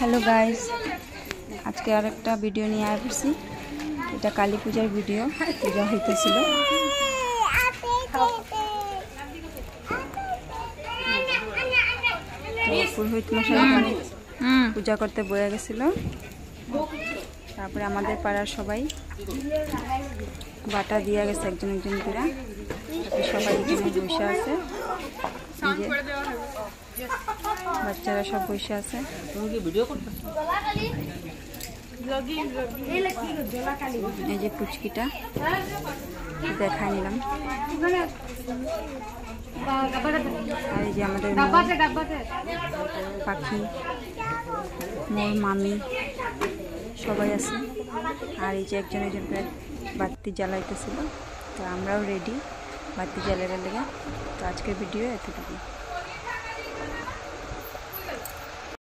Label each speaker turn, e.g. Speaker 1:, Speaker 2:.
Speaker 1: Hello guys आज के आरेकटा video निये आसছি এটা কালী পূজার ভিডিও পূজা হইতেছিল পুরোহিত মশাই পূজা করতে বসে গেছিল তারপরে আমাদের পাড়ার সবাই বাটা দিয়া গেছে একজন একজন করে সবাই এখানে বসে আছে বাচ্চারা সব বসে আছে এই যে পুচকিটা দেখা নিলাম আর এই যে আমাদের পাখি মোর মামি সবাই আছে আর এই যে একজন একজন করে বাতি জ্বালাইতেছিল তো আমরাও রেডি বাতি জ্বালাবার লেগে তো আজকের ভিডিও এতটুকু।